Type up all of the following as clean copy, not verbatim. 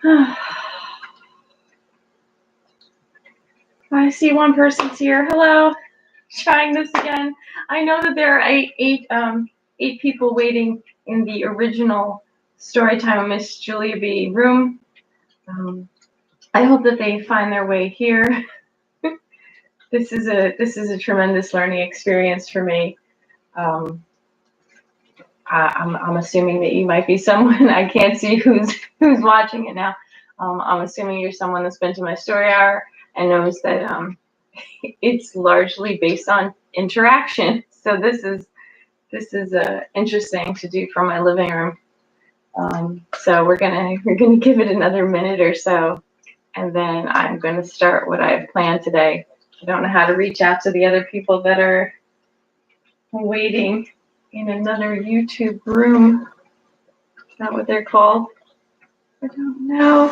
I see one person's here. Hello. Trying this again. I know that there are eight people waiting in the original Storytime with Ms Giulia B room. I hope that they find their way here. This is a tremendous learning experience for me. I'm assuming that you might be someone. I can't see who's watching it now. I'm assuming you're someone that's been to my story hour and knows that it's largely based on interaction. So this is interesting to do from my living room. So we're gonna give it another minute or so, and then I'm gonna start what I've planned today. I don't know how to reach out to the other people that are waiting in another YouTube room. Is that what they're called? I don't know.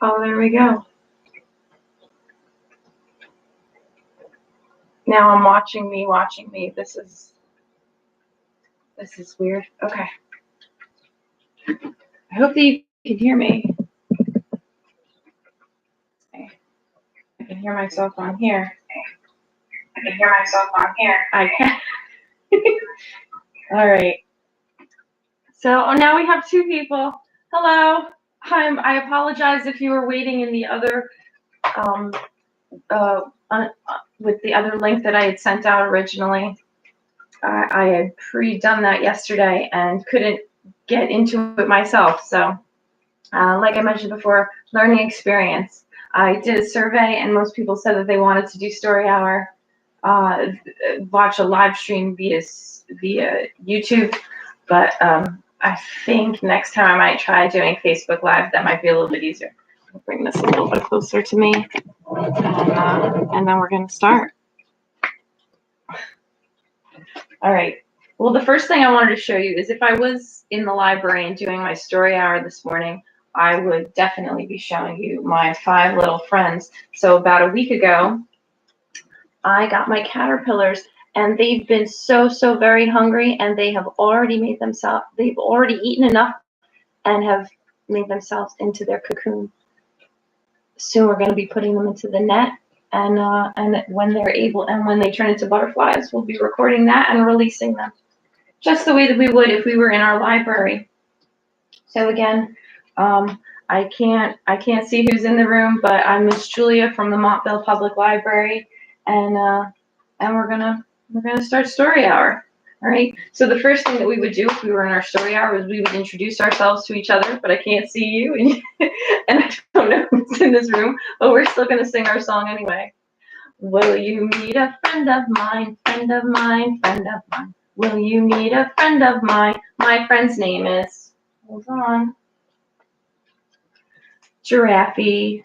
Oh, there we go. Now I'm watching me. This is weird. Okay. I hope that you can hear me. I can hear myself on here. I can. All right. So now we have two people. Hello. I apologize if you were waiting in the other with the other link that I had sent out originally. I had pre-done that yesterday and couldn't get into it myself. So, like I mentioned before, learning experience. I did a survey, and most people said that they wanted to do story hour, watch a live stream via YouTube. But I think next time I might try doing Facebook Live. That might be a little bit easier. I'll bring this a little bit closer to me, and then we're going to start. All right. Well, the first thing I wanted to show you is if I was in the library and doing my story hour this morning, I would definitely be showing you my 5 little friends. So about a week ago, I got my caterpillars, and they've been so very hungry, and they have already they've already eaten enough and have made themselves into their cocoon. Soon we're going to be putting them into the net. And when they're able, and when they turn into butterflies, we'll be recording that and releasing them, just the way that we would if we were in our library. So again, I can't see who's in the room, but I'm Ms Giulia from the Montville Public Library, and we're gonna start story hour. All right. So the first thing that we would do if we were in our story hour was we would introduce ourselves to each other, but I can't see you, and I don't know who's in this room, but we're still gonna sing our song anyway. Will you meet a friend of mine, friend of mine, friend of mine? Will you meet a friend of mine? My friend's name is, hold on, Giraffe.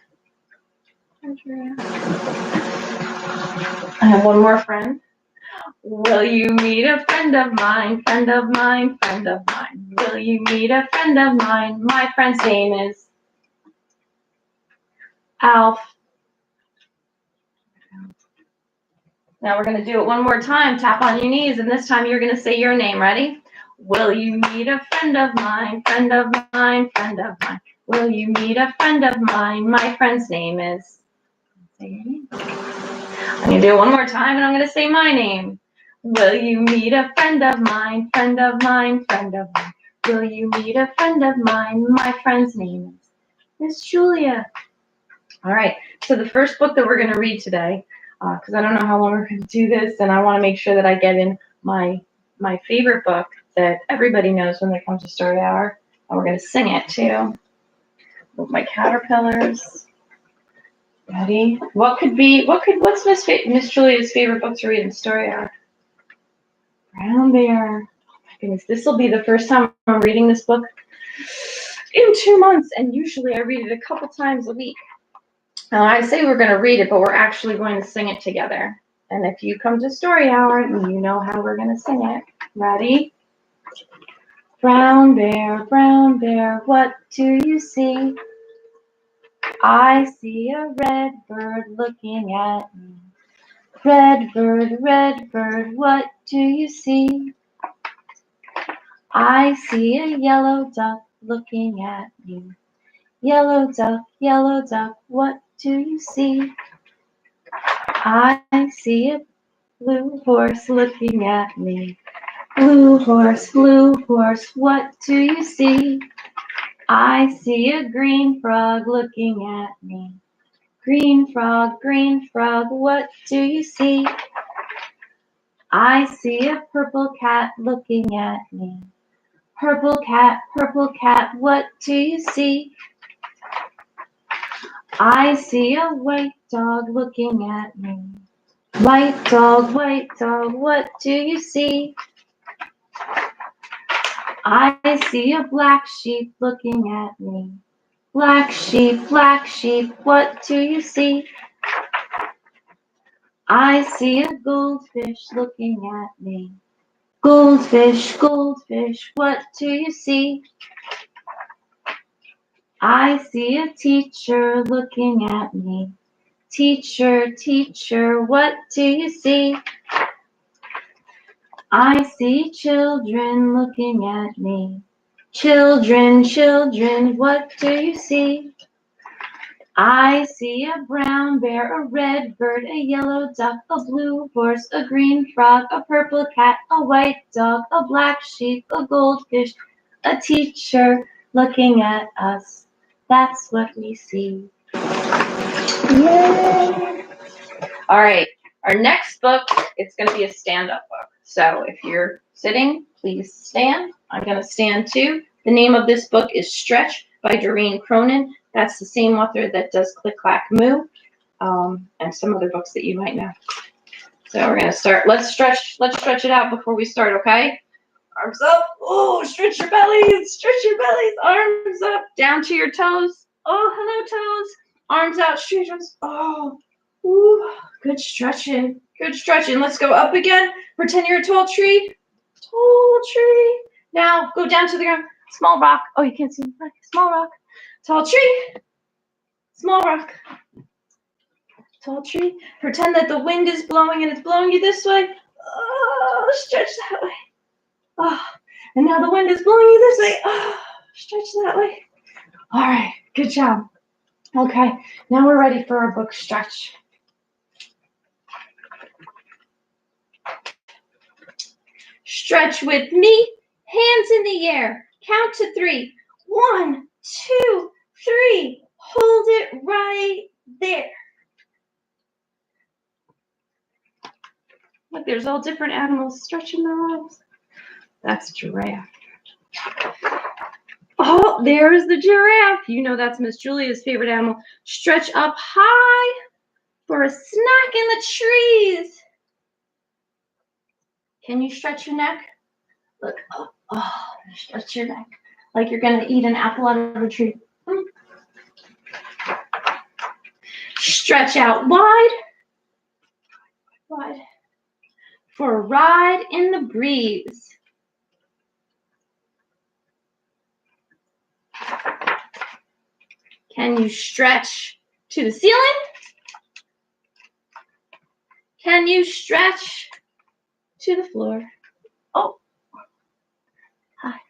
I have one more friend. Will you meet a friend of mine, friend of mine, friend of mine? Will you meet a friend of mine? My friend's name is Alf. Now we're going to do it one more time. Tap on your knees, and this time you're going to say your name. Ready? Will you meet a friend of mine, friend of mine, friend of mine? Will you meet a friend of mine? My friend's name is. Say your name. I'm going to do it one more time, and I'm going to say my name. Will you meet a friend of mine, friend of mine, friend of mine? Will you meet a friend of mine? My friend's name is Ms Giulia. All right, so the first book that we're going to read today, because I don't know how long we're going to do this, and I want to make sure that I get in my favorite book that everybody knows when they come to story hour, and we're going to sing it too. With my caterpillars. Ready? What's Miss Giulia's favorite book to read in story hour? Brown Bear. Oh my goodness, this will be the first time I'm reading this book in 2 months, and usually I read it a couple times a week. Now I say we're going to read it, but we're actually going to sing it together. And if you come to story hour, you know how we're going to sing it. Ready? Brown bear, what do you see? I see a red bird looking at me. Red bird, what do you see? I see a yellow duck looking at me. Yellow duck, what do you see? I see a blue horse looking at me. Blue horse, what do you see? I see a green frog looking at me. Green frog, what do you see? I see a purple cat looking at me. Purple cat, what do you see? I see a white dog looking at me. White dog, what do you see? I see a black sheep looking at me. Black sheep, what do you see? I see a goldfish looking at me. Goldfish, what do you see? I see a teacher looking at me. Teacher, what do you see? I see children looking at me. Children, what do you see? I see a brown bear, a red bird, a yellow duck, a blue horse, a green frog, a purple cat, a white dog, a black sheep, a goldfish, a teacher looking at us. That's what we see. Yay! All right, our next book, it's going to be a stand-up book. So if you're sitting, please stand. I'm going to stand too. The name of this book is Stretch by Doreen Cronin. That's the same author that does Click Clack Moo, and some other books that you might know. So we're going to start. Let's stretch it out before we start, okay? Arms up. Oh, stretch your bellies. Arms up. Down to your toes. Oh, hello, toes. Arms out. Stretch us. Oh, ooh, good stretching. Let's go up again. Pretend you're a tall tree. Now go down to the ground. Small rock. Oh, you can't see me. Small rock. Tall tree. Small rock. Tall tree. Pretend that the wind is blowing and it's blowing you this way. Oh, stretch that way. Oh, and now the wind is blowing you this way. Oh, stretch that way. All right, good job. Okay, now we're ready for our book stretch. Stretch with me, hands in the air. Count to 3. 1, 2, 3. Hold it right there. Look, there's all different animals stretching their arms. That's a giraffe. Oh, there's the giraffe. You know that's Ms Giulia's favorite animal. Stretch up high for a snack in the trees. Can you stretch your neck? Look up. Oh, stretch your neck like you're going to eat an apple out of a tree. Stretch out wide for a ride in the breeze. Can you stretch to the ceiling? Can you stretch to the floor? Oh, hi.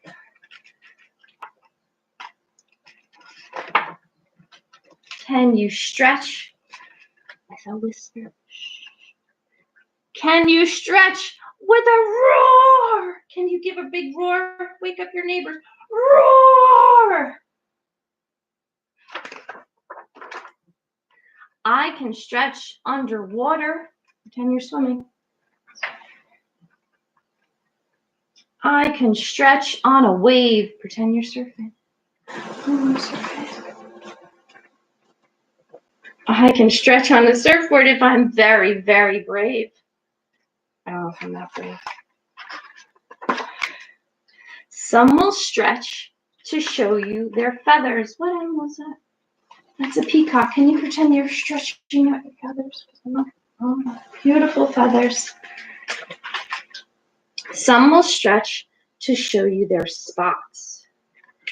Can you stretch with a whisper? Can you stretch with a roar? Can you give a big roar? Wake up your neighbors. Roar! I can stretch underwater. Pretend you're swimming. I can stretch on a wave. Pretend you're surfing. I can stretch on the surfboard if I'm very, very brave. Oh, I'm not brave. Some will stretch to show you their feathers. What animal is that? That's a peacock. Can you pretend you're stretching out your feathers? Oh, beautiful feathers. Some will stretch to show you their spots.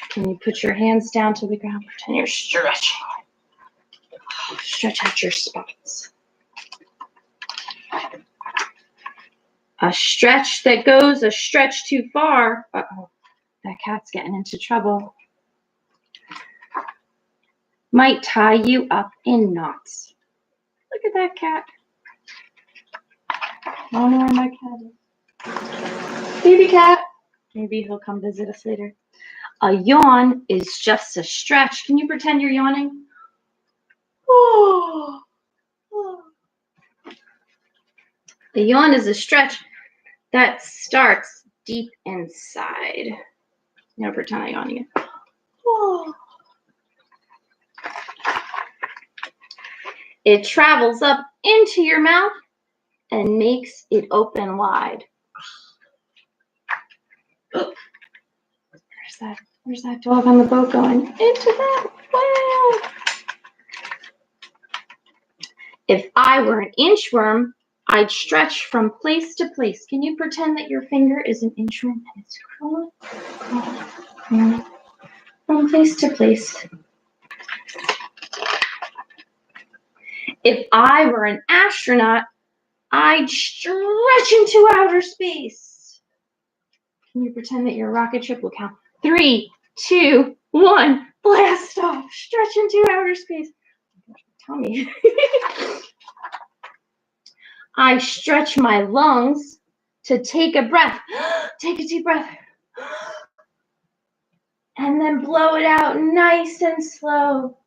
Can you put your hands down to the ground? Pretend you're stretching. Oh, stretch out your spots. A stretch that goes a stretch too far. Uh-oh. That cat's getting into trouble. Might tie you up in knots. Look at that cat. I don't know where my cat is. Baby cat. Maybe he'll come visit us later. A yawn is just a stretch. Can you pretend you're yawning? Oh. A yawn is a stretch that starts deep inside. Now pretend I yawn again. Oh. It travels up into your mouth and makes it open wide. Where's that dog on the boat going? Into that whale. If I were an inchworm, I'd stretch from place to place. Can you pretend that your finger is an inchworm and it's crawling from place to place? If I were an astronaut, I'd stretch into outer space. Can you pretend that your rocket ship will count 3, 2, 1, blast off, stretch into outer space? Tell me. I stretch my lungs to take a breath. Take a deep breath. And then blow it out nice and slow.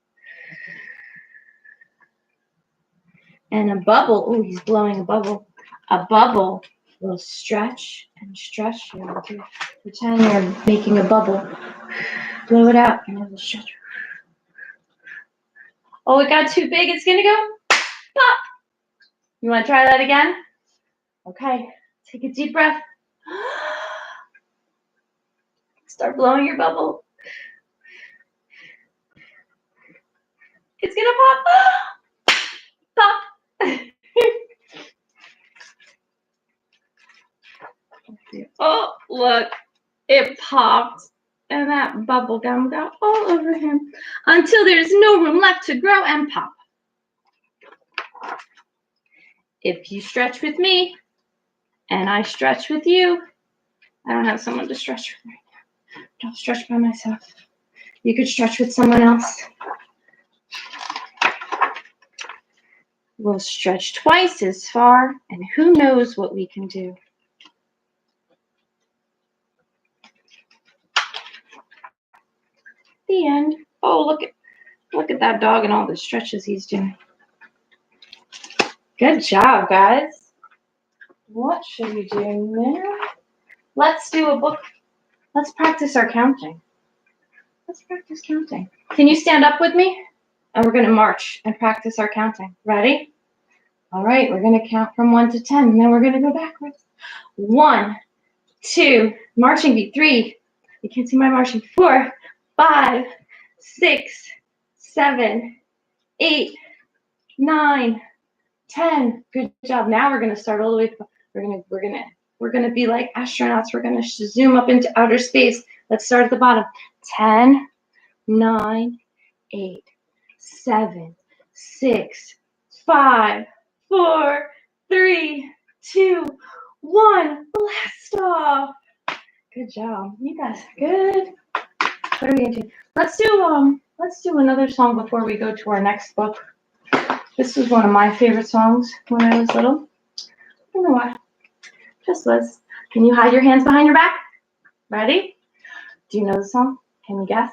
And a bubble, oh, he's blowing a bubble. A bubble will stretch and stretch. Pretend you're making a bubble. Blow it out and it will stretch. Oh, it got too big. It's going to go pop. You want to try that again? Okay. Take a deep breath. Start blowing your bubble. It's going to pop. Pop. Oh, look. It popped. And that bubble gum got all over him until there's no room left to grow and pop. If you stretch with me and I stretch with you, I don't have someone to stretch with right now. Don't stretch by myself. You could stretch with someone else. We'll stretch twice as far, and who knows what we can do. The end. Oh, look at that dog and all the stretches he's doing. Good job, guys. What should we do now? Let's do a book. Let's practice our counting. Let's practice counting. Can you stand up with me? And we're going to march and practice our counting. Ready? All right, we're going to count from 1 to 10, and then we're going to go backwards. 1, 2, marching beat. 3, you can't see my marching. 4, 5, 6, 7, 8, 9, 10. Good job. Now we're going to start all the way. We're going to be like astronauts. We're going to zoom up into outer space. Let's start at the bottom. 10, 9, 8, 7, 6, 5, 4, 3, 2, 1. Blast off. Good job. You guys are good. What are we gonna do? Let's do another song before we go to our next book. This was one of my favorite songs when I was little. I don't know why. Just was. Can you hide your hands behind your back? Ready? Do you know the song? Can you guess?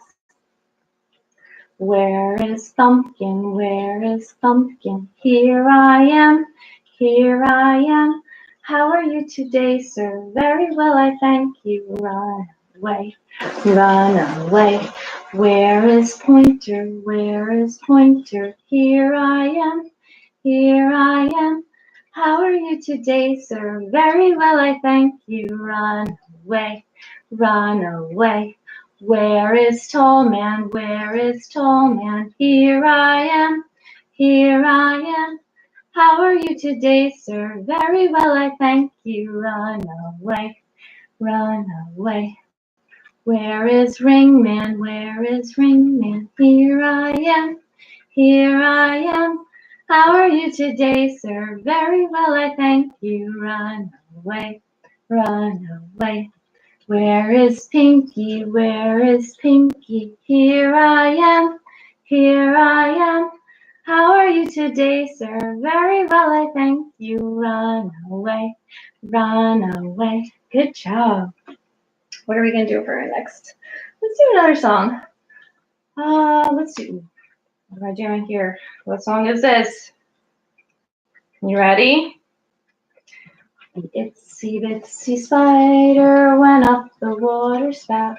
Where is Thumpkin? Where is Thumpkin? Here I am. Here I am. How are you today, sir? Very well, I thank you. Run away. Run away. Where is Pointer? Where is Pointer? Here I am. Here I am. How are you today, sir? Very well, I thank you. Run away. Run away. Where is Tall Man? Where is Tall Man? Here I am. Here I am. How are you today, sir? Very well, I thank you. Run away. Run away. Where is Ring Man? Where is Ring Man? Here I am. Here I am. How are you today, sir? Very well, I thank you. Run away. Run away. Where is Pinky? Where is Pinky? Here I am, here I am. How are you today, sir? Very well, I thank you. Run away, run away. Good job. What are we going to do for our next? Let's do another song. Let's do, what am I doing here? What song is this? You ready? The itsy bitsy spider went up the water spout.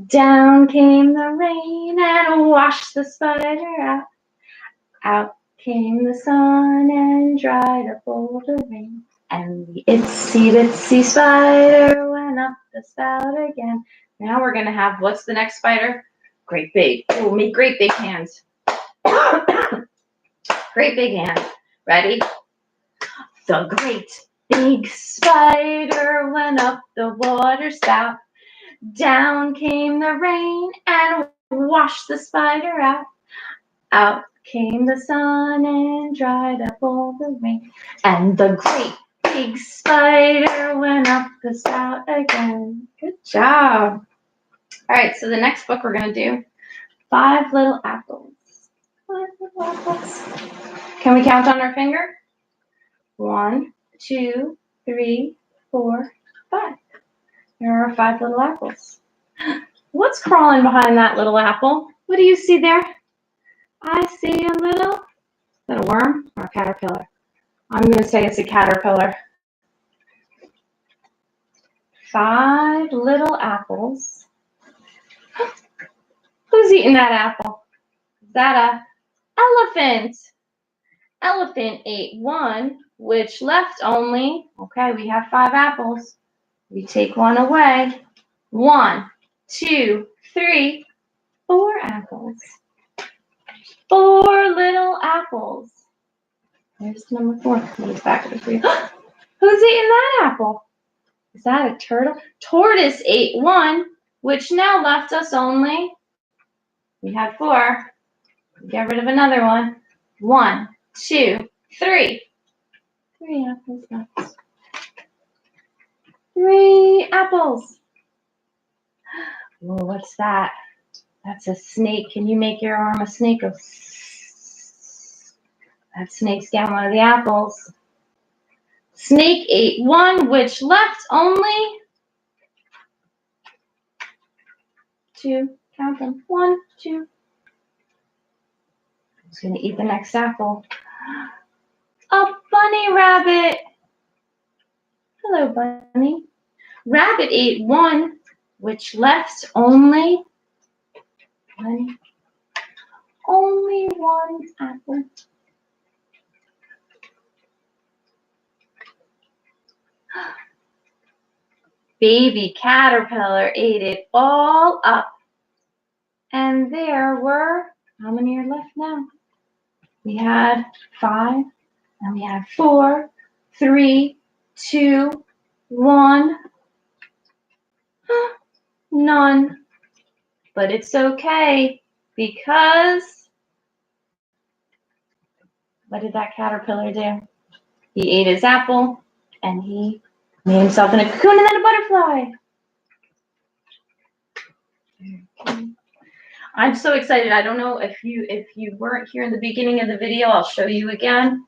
Down came the rain and washed the spider out. Out came the sun and dried up all the rain. And the itsy bitsy spider went up the spout again. Now we're going to have, what's the next spider? Great big. We'll make great big hands. Great big hands. Ready? The great big spider went up the water spout. Down came the rain and washed the spider out. Out came the sun and dried up all the rain. And the great big spider went up the spout again. Good job. All right, so the next book we're going to do, 5 Little Apples. 5 Little Apples. Can we count on our finger? 1, 2, 3, 4, 5. There are 5 little apples. What's crawling behind that little apple? What do you see there? I see a little worm or a caterpillar. I'm going to say it's a caterpillar. 5 little apples. Who's eating that apple? Is that a elephant? Elephant ate 1, which left only, okay, we have 5 apples. We take 1 away. 1, 2, 3, 4 apples. 4 little apples. There's number 4. Move back to the 3. Who's eating that apple? Is that a turtle? Tortoise ate 1, which now left us only, we had 4. Get rid of another one. 1, 2, 3. 3 apples left. 3 apples. Whoa, what's that? That's a snake. Can you make your arm a snake? That snake's down one of the apples. Snake ate 1, which left only 2. Count them. 1, 2. Who's going to eat the next apple? A bunny rabbit. Hello, bunny. Rabbit ate 1, which left only 1 apple. Baby caterpillar ate it all up. And there were, how many are left now? We had 5, and we had 4, 3, 2, 1. None. But it's okay, because what did that caterpillar do? He ate his apple, and he made himself in a cocoon and then a butterfly. I'm so excited. I don't know if you weren't here in the beginning of the video, I'll show you again.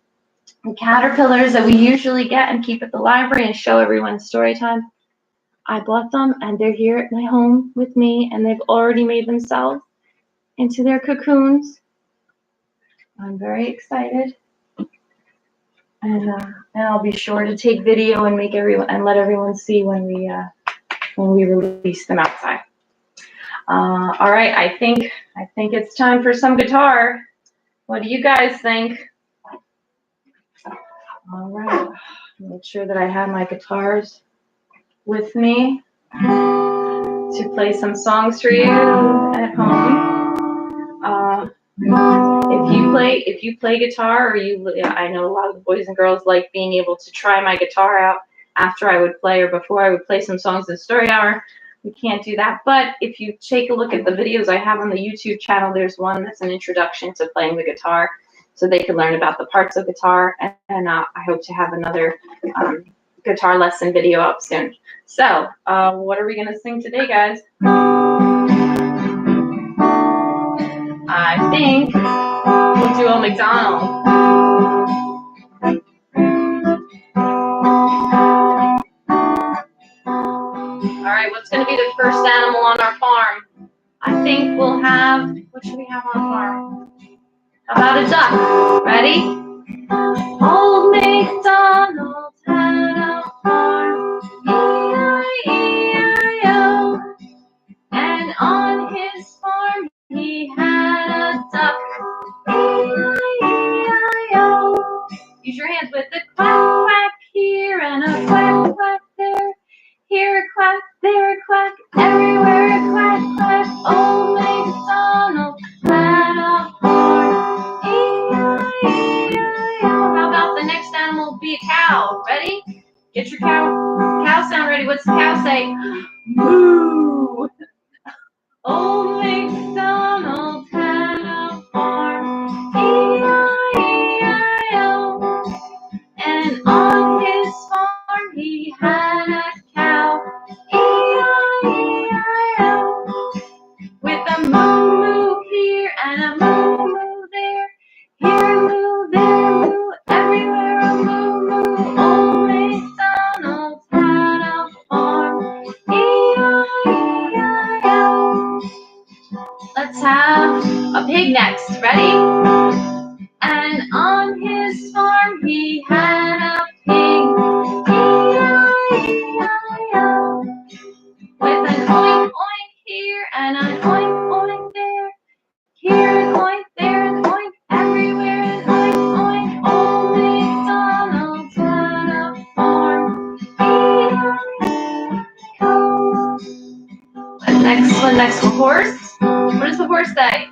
The caterpillars that we usually get and keep at the library and show everyone story time. I bought them and they're here at my home with me, and they've already made themselves into their cocoons. I'm very excited. And I'll be sure to take video and make everyone and let everyone see when we release them outside. All right, I think it's time for some guitar. What do you guys think? All right, make sure that I have my guitars with me to play some songs for you at home. If you play guitar, or I know a lot of the boys and girls like being able to try my guitar out after I would play or before I would play some songs in story hour. We can't do that, but if you take a look at the videos I have on the YouTube channel, there's one that's an introduction to playing the guitar, so they can learn about the parts of guitar. And I hope to have another guitar lesson video up soon. So, what are we gonna sing today, guys? I think we'll do Old MacDonald. All right, what's gonna be the first animal on our farm? I think we'll have, what should we have on the farm? How about a duck? Ready? Old MacDonald had a farm, E-I-E-I-O. And on his farm he had a duck, E-I-E-I-O. Use your hands with a quack, quack here and a quack, quack there. Here a quack, there a quack, everywhere a quack, quack. Old MacDonald had a farm, E-I-E-I-O. How about the next animal be a cow? Ready? Get your cow sound ready. What's the cow say? Moo! Old MacDonald had a farm, E-I-E-I-O. And on his farm he had a cow, E-I-E-I-O. With a moo-moo here and a moo-moo there. Here a moo, there a moo, everywhere a moo-moo. Old MacDonald had a farm, E-I-E-I-O. Let's have a pig next. Ready? And on his farm he had a pig, E-I-E-I-O. With an oink oink here and an oink oink there. Here an oink, there an oink, everywhere an oink oink. Old MacDonald had a farm, E-I-E-I-O. Next one, horse. What does the horse say?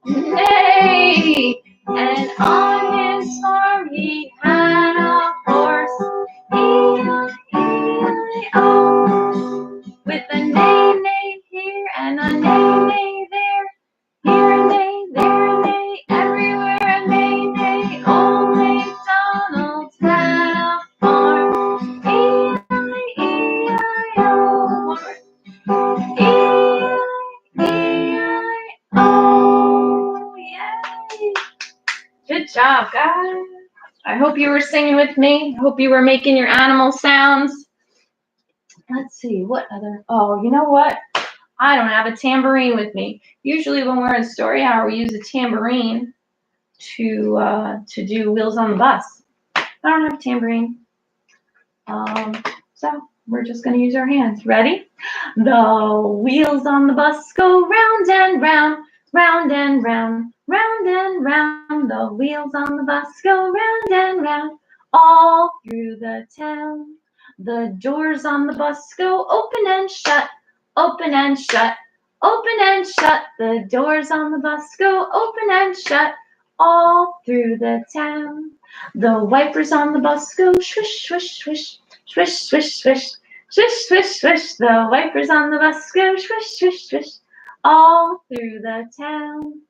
Neigh! And on his farm he had a horse, E-I-E-I-O. With a neigh, neigh here and a neigh, neigh there. Here a neigh, there a neigh, everywhere a neigh, neigh. Old MacDonald had a farm, E-I-E-I-O. E-I-E-I-O. Yay! Good job, guys. I hope you were singing with me. I hope you were making your animal sounds. Let's see, what other, oh, you know what? I don't have a tambourine with me. Usually when we're in story hour, we use a tambourine to do Wheels on the Bus. I don't have a tambourine. So we're just going to use our hands. Ready? The wheels on the bus go round and round, round and round, round and round. The wheels on the bus go round and round, all through the town. The doors on the bus go open and shut, open and shut, open and shut. The doors on the bus go open and shut, all through the town. The wipers on the bus go swish, swish, swish, swish, swish, swish, swish, swish, swish. The wipers on the bus go swish, swish, swish, all through the town.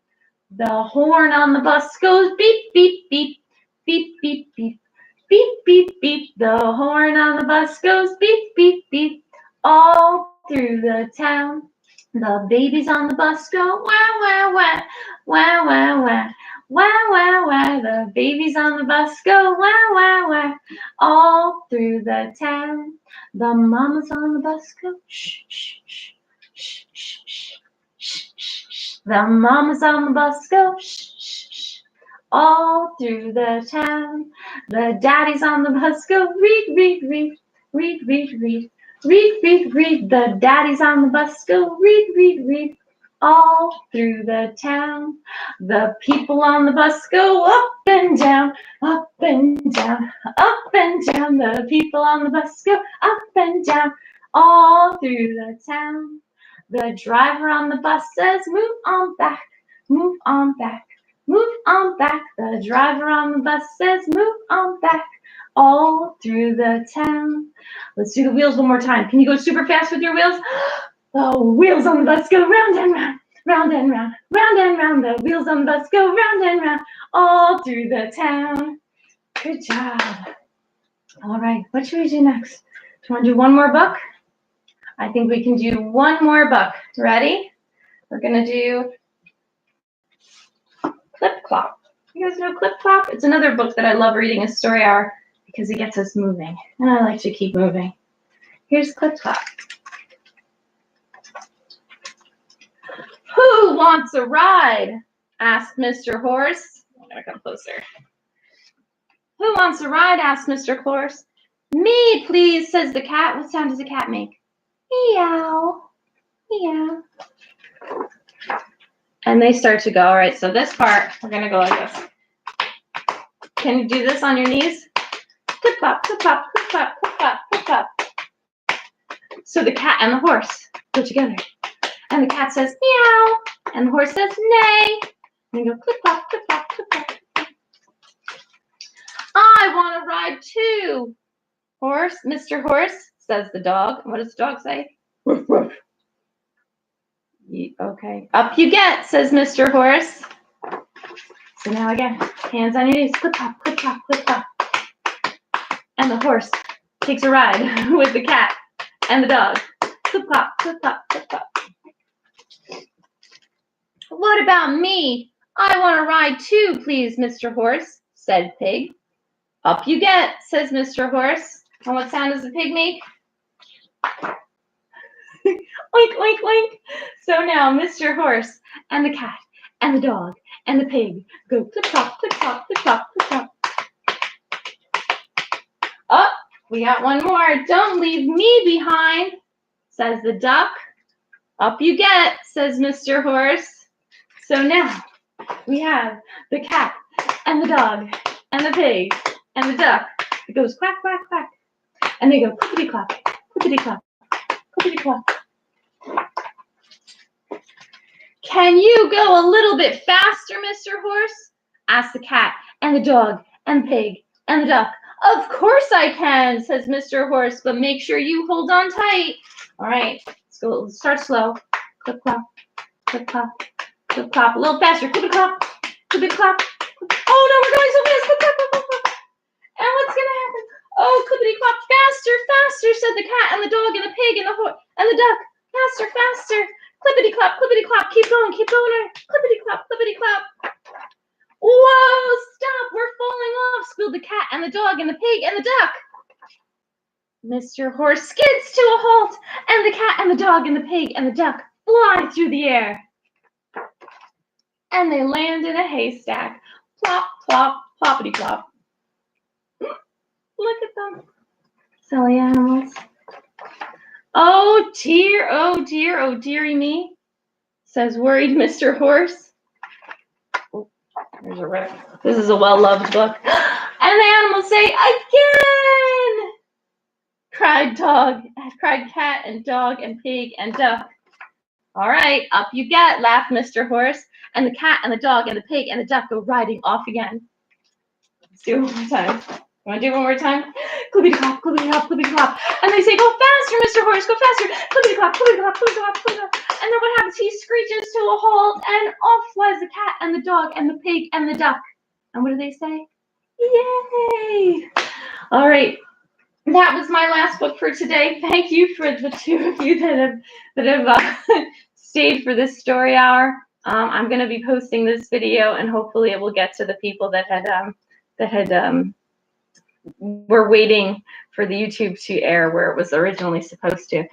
The horn on the bus goes beep, beep, beep, beep, beep, beep, beep, beep, beep. The horn on the bus goes beep, beep, beep, all through the town. The babies on the bus go wah, wah, wah, wah, wah, wah, wah, wah, wah. The babies on the bus go wah, wah, wah, all through the town. The mamas on the bus go shh, shh, shh, shh, shh, shh, shh, shh, shh. The mamas on the bus go shh, shh, shh, all through the town. The daddies on the bus go read, read, read, read, read, read. Read, read, read. The daddies on the bus go read, read, read, all through the town. The people on the bus go up and down, up and down, up and down. The people on the bus go up and down, all through the town. The driver on the bus says, move on back, move on back, move on back. The driver on the bus says, move on back, all through the town. Let's do the wheels one more time. Can you go super fast with your wheels? The wheels on the bus go round and round, round and round, round and round. The wheels on the bus go round and round, all through the town. Good job. All right, what should we do next? Do you want to do one more book? I think we can do one more book. Ready? We're going to do Clip Clop. You guys know Clip Clop? It's another book that I love reading as story hour because it gets us moving, and I like to keep moving. Here's Clip Clop. Who wants a ride? Asked Mr. Horse. I'm going to come closer. Who wants a ride? Asked Mr. Horse. Me, please, says the cat. What sound does a cat make? Meow. Meow. And they start to go. All right, so this part, we're going to go like this. Can you do this on your knees? Clip, clop, clip, clop, clip, clop, clip, clop, clip, clop. So the cat and the horse go together. And the cat says, meow. And the horse says, neigh. And they go, clip, clop, clip, clop, clip, clop. I want to ride too. Horse, Mr. Horse, says the dog. What does the dog say? Ruff, ruff. Okay. Up you get, says Mr. Horse. So now again, hands on your knees. Clip, clop, clip, clop, clip, clop. And the horse takes a ride with the cat and the dog. Clip, clop, clip, clop, clip, clop. What about me? I want to ride too, please, Mr. Horse, said Pig. Up you get, says Mr. Horse. And what sound does the pig make? Oink, oink, oink. So now Mr. Horse and the cat and the dog and the pig go clip, clop, clip, clop, clip, clop, clip, clop. Oh, we got one more. Don't leave me behind, says the duck. Up you get, says Mr. Horse. So now we have the cat and the dog and the pig and the duck. It goes quack, quack, quack. And they go clippity clop, clippity clop, clippity clop. Can you go a little bit faster, Mr. Horse? Asked the cat and the dog and the pig and the duck. Of course I can, says Mr. Horse, but make sure you hold on tight. All right, let's go. Let's start slow. Clip, clop, clip, clop, clip, clop. A little faster. Clip, clop, clip, clop. Oh no, we're going so fast. Clip, clop, clip, clop. And what's gonna happen? Oh, clippity clop, faster, faster, said the cat and the dog and the pig and the horse and the duck. Faster, faster. Clippity clop, keep going, clippity clop, clippity clop. Whoa, stop, we're falling off, squealed the cat and the dog and the pig and the duck. Mr. Horse skids to a halt, and the cat and the dog and the pig and the duck fly through the air. And they land in a haystack. Plop, plop, ploppity plop. Look at them. Silly animals. Oh dear, oh dear, oh dearie me, says worried Mr. Horse. Oh, there's a rip. This is a well-loved book. And the animals say, again! Cried cat and dog and pig and duck. All right, up you get, laughed Mr. Horse. And the cat and the dog and the pig and the duck go riding off again. Let's do it one more time. You want to do it one more time? Clippity clop, clippity clop, clippity clop. And they say, go faster, Mr. Horse, go faster. Clippity clop, clippity clop, clippity clop, clippity clop. And then what happens? He screeches to a halt, and off flies the cat and the dog and the pig and the duck. And what do they say? Yay! All right. That was my last book for today. Thank you for the two of you that have stayed for this story hour. I'm going to be posting this video, and hopefully it will get to the people that were waiting for the YouTube to air where it was originally supposed to.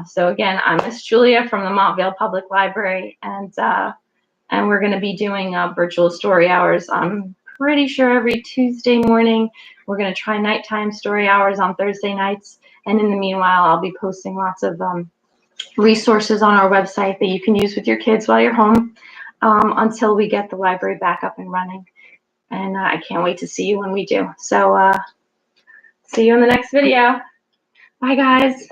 So again, I'm Ms. Giulia from the Montvale Public Library, and we're going to be doing virtual story hours. I'm pretty sure every Tuesday morning. We're going to try nighttime story hours on Thursday nights, and in the meanwhile, I'll be posting lots of resources on our website that you can use with your kids while you're home until we get the library back up and running. And I can't wait to see you when we do. So see you in the next video. Bye, guys.